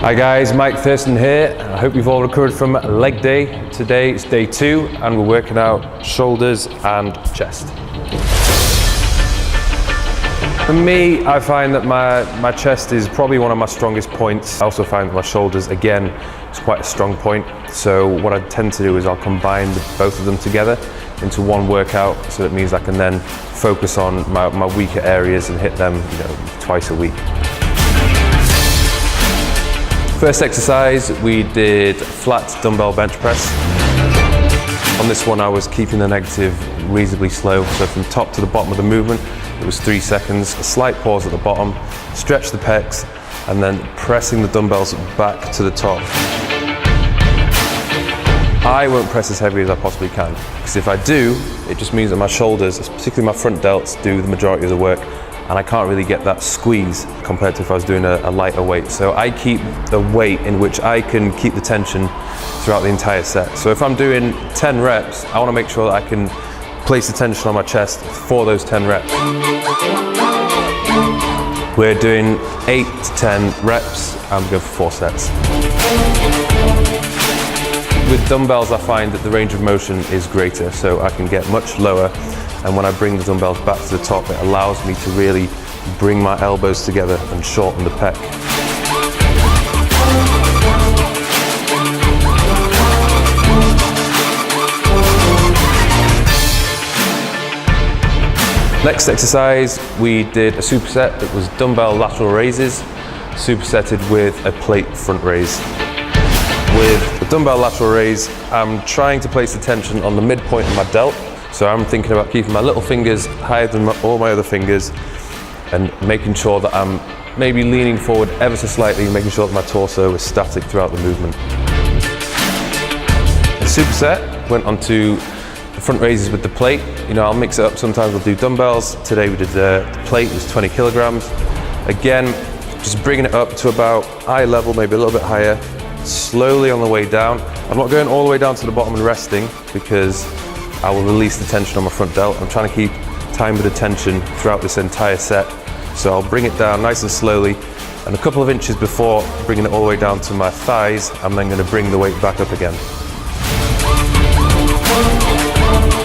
Hi guys, Mike Thurston here. I hope you've all recovered from leg day. Today is day 2 and we're working out shoulders and chest. For me, I find that my chest is probably one of my strongest points. I also find that my shoulders, again, is quite a strong point. So what I tend to do is I'll combine both of them together into one workout. So that means I can then focus on my weaker areas and hit them, twice a week. First exercise, we did flat dumbbell bench press. On this one, I was keeping the negative reasonably slow. So from top to the bottom of the movement, it was 3 seconds, a slight pause at the bottom, stretch the pecs, and then pressing the dumbbells back to the top. I won't press as heavy as I possibly can, because if I do, it just means that my shoulders, particularly my front delts, do the majority of the work, and I can't really get that squeeze compared to if I was doing a lighter weight. So I keep the weight in which I can keep the tension throughout the entire set. So if I'm doing 10 reps, I want to make sure that I can place the tension on my chest for those 10 reps. We're doing 8 to 10 reps and we go for 4 sets. With dumbbells, I find that the range of motion is greater, so I can get much lower, and when I bring the dumbbells back to the top, it allows me to really bring my elbows together and shorten the pec. Next exercise, we did a superset that was dumbbell lateral raises, supersetted with a plate front raise. With the dumbbell lateral raise, I'm trying to place the tension on the midpoint of my delt. So I'm thinking about keeping my little fingers higher than all my other fingers and making sure that I'm maybe leaning forward ever so slightly, making sure that my torso is static throughout the movement. The superset went on to the front raises with the plate. I'll mix it up. Sometimes we'll do dumbbells. Today we did the plate, it was 20 kilograms. Again, just bringing it up to about eye level, maybe a little bit higher, slowly on the way down. I'm not going all the way down to the bottom and resting because I will release the tension on my front delt. I'm trying to keep time with the tension throughout this entire set. So I'll bring it down nice and slowly, and a couple of inches before bringing it all the way down to my thighs, I'm then going to bring the weight back up again.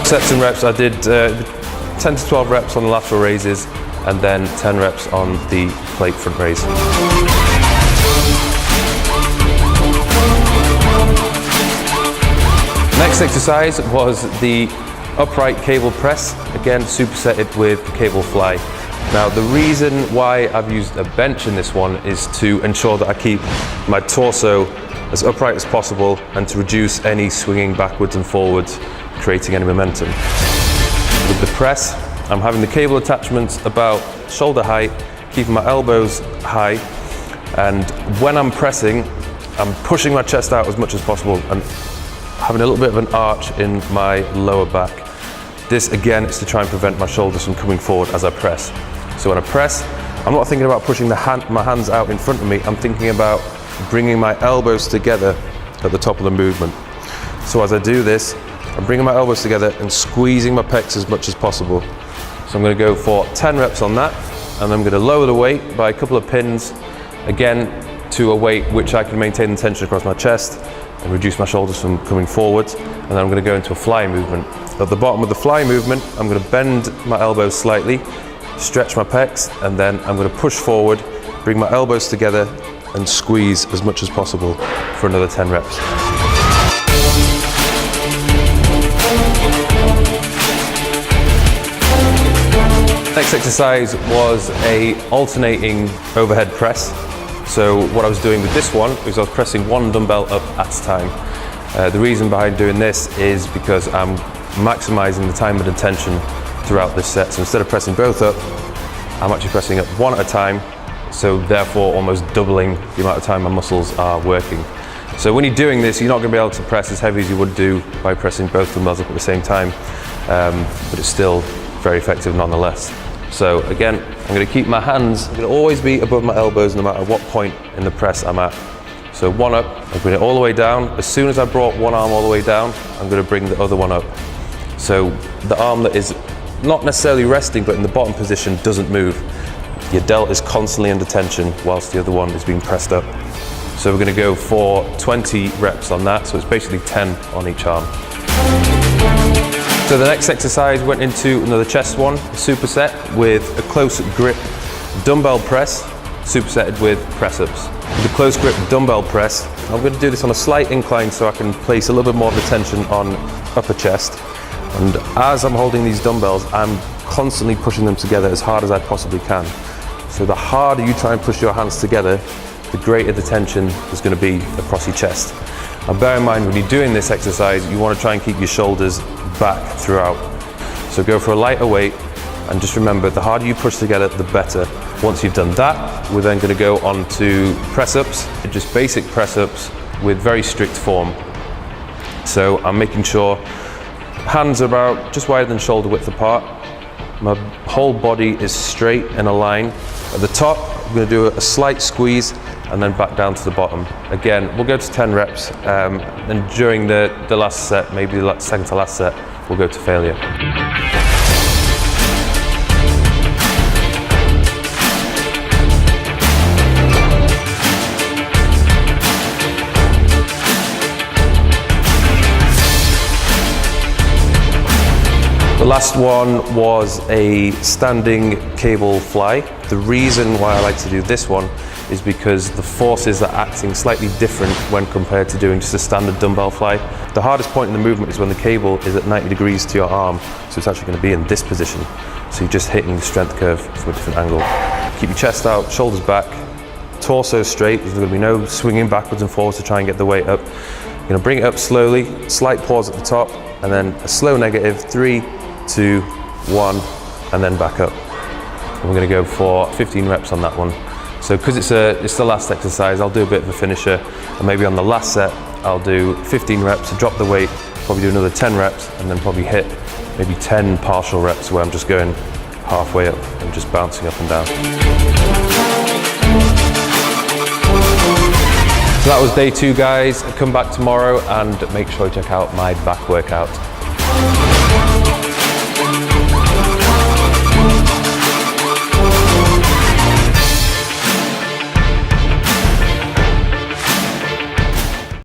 Sets and reps, I did 10 to 12 reps on the lateral raises and then 10 reps on the plate front raise. Next exercise was the upright cable press, again supersetted with the cable fly. Now the reason why I've used a bench in this one is to ensure that I keep my torso as upright as possible and to reduce any swinging backwards and forwards, creating any momentum. With the press, I'm having the cable attachments about shoulder height, keeping my elbows high, and when I'm pressing, I'm pushing my chest out as much as possible and having a little bit of an arch in my lower back. This again is to try and prevent my shoulders from coming forward as I press. So when I press, I'm not thinking about pushing my hands out in front of me, I'm thinking about bringing my elbows together at the top of the movement. So as I do this, I'm bringing my elbows together and squeezing my pecs as much as possible. So I'm going to go for 10 reps on that, and I'm going to lower the weight by a couple of pins, again to a weight which I can maintain the tension across my chest and reduce my shoulders from coming forwards, and then I'm going to go into a fly movement. At the bottom of the fly movement, I'm going to bend my elbows slightly, stretch my pecs, and then I'm going to push forward, bring my elbows together and squeeze as much as possible for another 10 reps. Next exercise was a alternating overhead press. So what I was doing with this one is I was pressing one dumbbell up at a time. The reason behind doing this is because I'm maximizing the time and attention throughout this set. So instead of pressing both up, I'm actually pressing up one at a time, so therefore almost doubling the amount of time my muscles are working. So when you're doing this, you're not going to be able to press as heavy as you would do by pressing both dumbbells up at the same time, but it's still very effective nonetheless. So again, I'm going to keep my hands, I'm going to always be above my elbows no matter what point in the press I'm at. So one up, I bring it all the way down. As soon as I brought one arm all the way down, I'm going to bring the other one up. So the arm that is not necessarily resting but in the bottom position doesn't move. Your delt is constantly under tension whilst the other one is being pressed up. So we're gonna go for 20 reps on that, so it's basically 10 on each arm. So the next exercise went into another chest one, a superset with a close grip dumbbell press, supersetted with press-ups. With the close grip dumbbell press, I'm going to do this on a slight incline so I can place a little bit more of the tension on upper chest. And as I'm holding these dumbbells, I'm constantly pushing them together as hard as I possibly can. So the harder you try and push your hands together, the greater the tension is going to be across your chest. Now bear in mind, when you're doing this exercise, you want to try and keep your shoulders back throughout. So go for a lighter weight, and just remember, the harder you push together, the better. Once you've done that, we're then going to go on to press-ups, just basic press-ups with very strict form. So I'm making sure hands are about just wider than shoulder width apart. My whole body is straight and aligned. At the top, I'm going to do a slight squeeze and then back down to the bottom. Again, we'll go to 10 reps, and during the last set, maybe the second to last set, we'll go to failure. The last one was a standing cable fly. The reason why I like to do this one is because the forces are acting slightly different when compared to doing just a standard dumbbell fly. The hardest point in the movement is when the cable is at 90 degrees to your arm, so it's actually going to be in this position. So you're just hitting the strength curve from a different angle. Keep your chest out, shoulders back, torso straight. There's going to be no swinging backwards and forwards to try and get the weight up. You're going to bring it up slowly, slight pause at the top, and then a slow negative, 3, 2, 1, and then back up. And we're going to go for 15 reps on that one. So because it's the last exercise, I'll do a bit of a finisher, and maybe on the last set I'll do 15 reps, drop the weight, probably do another 10 reps, and then probably hit maybe 10 partial reps where I'm just going halfway up and just bouncing up and down. So that was day 2, guys. Come back tomorrow and make sure you check out my back workout.